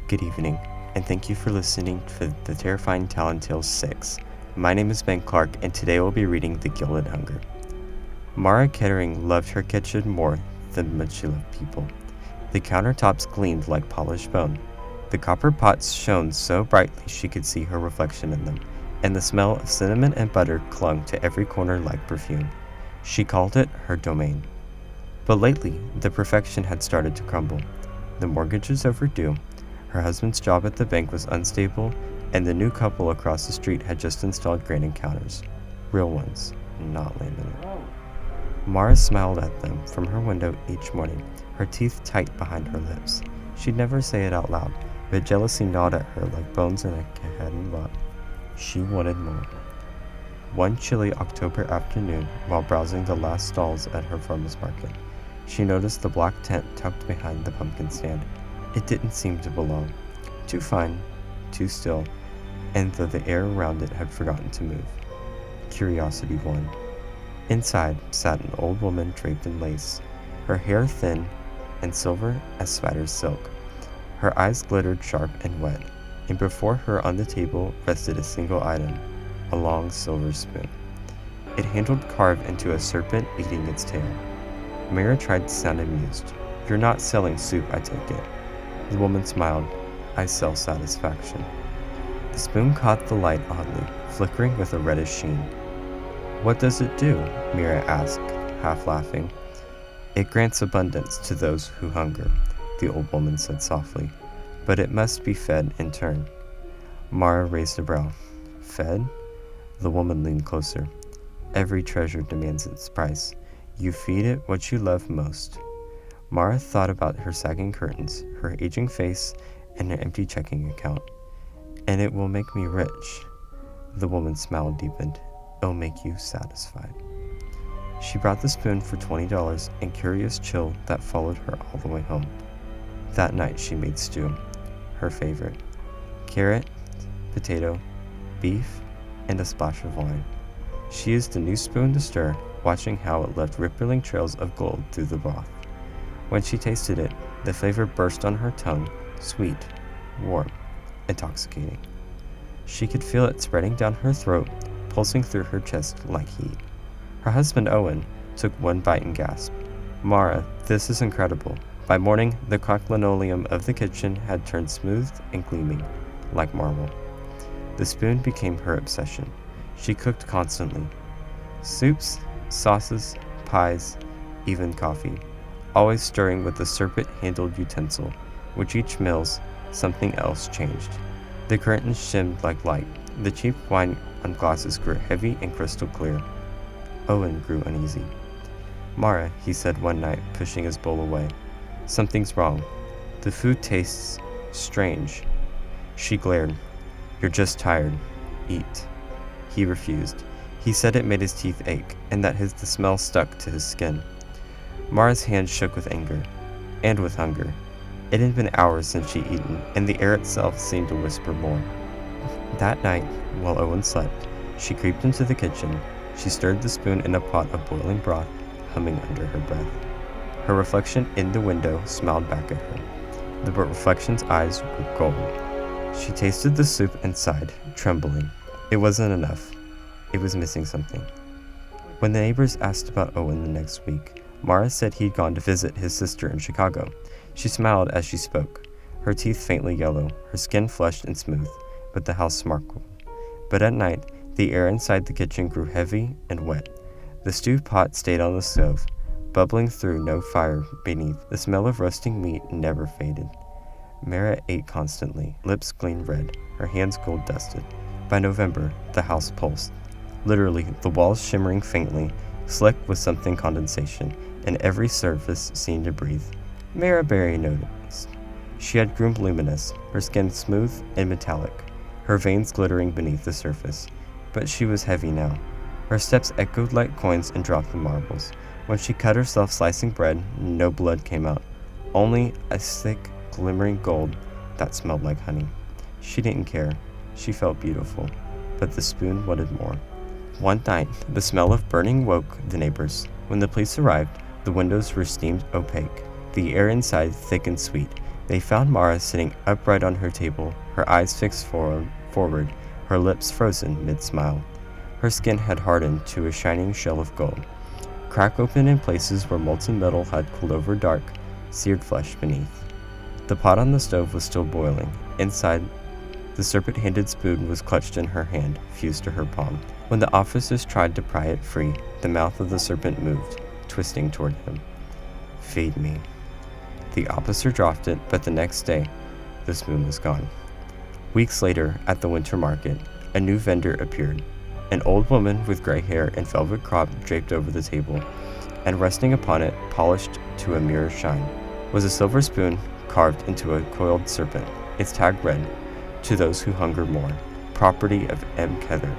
Good evening, and thank you for listening to the Terrifying Talon Tales 6. My name is Ben Clark, and today we'll be reading The Gilded Hunger. Mara Kettering loved her kitchen more than much she loved people. The countertops gleamed like polished bone. The copper pots shone so brightly she could see her reflection in them, and the smell of cinnamon and butter clung to every corner like perfume. She called it her domain. But lately, the perfection had started to crumble. The mortgage was overdue, her husband's job at the bank was unstable, and the new couple across the street had just installed granite counters. Real ones, not laminate. Mara smiled at them from her window each morning, her teeth tight behind her lips. She'd never say it out loud, but jealousy gnawed at her like bones in a hadn't lot. She wanted more. One chilly October afternoon, while browsing the last stalls at her farmer's market, she noticed the black tent tucked behind the pumpkin stand. It didn't seem to belong. Too fine, too still, and though the air around it had forgotten to move. Curiosity won. Inside sat an old woman draped in lace, her hair thin and silver as spider's silk. Her eyes glittered sharp and wet, and before her on the table rested a single item, a long silver spoon. It handled carved into a serpent eating its tail. Mara tried to sound amused. "You're not selling soup, I take it." The woman smiled. "I sell satisfaction." The spoon caught the light oddly, flickering with a reddish sheen. "What does it do?" Mira asked, half laughing. "It grants abundance to those who hunger," the old woman said softly, "but it must be fed in turn." Mara raised a brow. "Fed?" The woman leaned closer. "Every treasure demands its price. You feed it what you love most." Mara thought about her sagging curtains, her aging face, and her empty checking account. "And it will make me rich." The woman's smile deepened. "It'll make you satisfied." She brought the spoon for $20 and curious chill that followed her all the way home. That night she made stew, her favorite. Carrot, potato, beef, and a splash of wine. She used the new spoon to stir, watching how it left rippling trails of gold through the broth. When she tasted it, the flavor burst on her tongue, sweet, warm, intoxicating. She could feel it spreading down her throat, pulsing through her chest like heat. Her husband, Owen, took one bite and gasped. "Mara, this is incredible." By morning, the cracked linoleum of the kitchen had turned smooth and gleaming, like marble. The spoon became her obsession. She cooked constantly. Soups, sauces, pies, even coffee, always stirring with the serpent-handled utensil. With each meals, something else changed. The curtains shimmed like light. The cheap wine on glasses grew heavy and crystal clear. Owen grew uneasy. "Mara," he said one night, pushing his bowl away. "Something's wrong. The food tastes strange." She glared. "You're just tired. Eat." He refused. He said it made his teeth ache, and that the smell stuck to his skin. Mara's hand shook with anger, and with hunger. It had been hours since she'd eaten, and the air itself seemed to whisper more. That night, while Owen slept, she creeped into the kitchen. She stirred the spoon in a pot of boiling broth, humming under her breath. Her reflection in the window smiled back at her. The reflection's eyes were gold. She tasted the soup and sighed, trembling. It wasn't enough. It was missing something. When the neighbors asked about Owen the next week, Mara said he'd gone to visit his sister in Chicago. She smiled as she spoke, her teeth faintly yellow, her skin flushed and smooth, but the house sparkled. But at night, the air inside the kitchen grew heavy and wet. The stew pot stayed on the stove, bubbling through no fire beneath. The smell of roasting meat never faded. Mara ate constantly, lips gleamed red, her hands gold dusted. By November, the house pulsed. Literally, the walls shimmering faintly, slick with something condensation, and every surface seemed to breathe. Mara Berry noticed. She had grown luminous, her skin smooth and metallic, her veins glittering beneath the surface. But she was heavy now. Her steps echoed like coins and dropped the marbles. When she cut herself slicing bread, no blood came out, only a thick, glimmering gold that smelled like honey. She didn't care. She felt beautiful, but the spoon wanted more. One night, the smell of burning woke the neighbors. When the police arrived, the windows were steamed opaque, the air inside thick and sweet. They found Mara sitting upright on her table, her eyes fixed forward, her lips frozen mid-smile. Her skin had hardened to a shining shell of gold, crack open in places where molten metal had cooled over dark, seared flesh beneath. The pot on the stove was still boiling. Inside, the serpent-handed spoon was clutched in her hand, fused to her palm. When the officers tried to pry it free, the mouth of the serpent moved, twisting toward him. "Feed me." The officer dropped it, but the next day, the spoon was gone. Weeks later, at the winter market, a new vendor appeared. An old woman with gray hair and velvet crop draped over the table, and resting upon it, polished to a mirror shine, was a silver spoon carved into a coiled serpent. Its tag read, "To those who hunger more, property of M. Ketherin."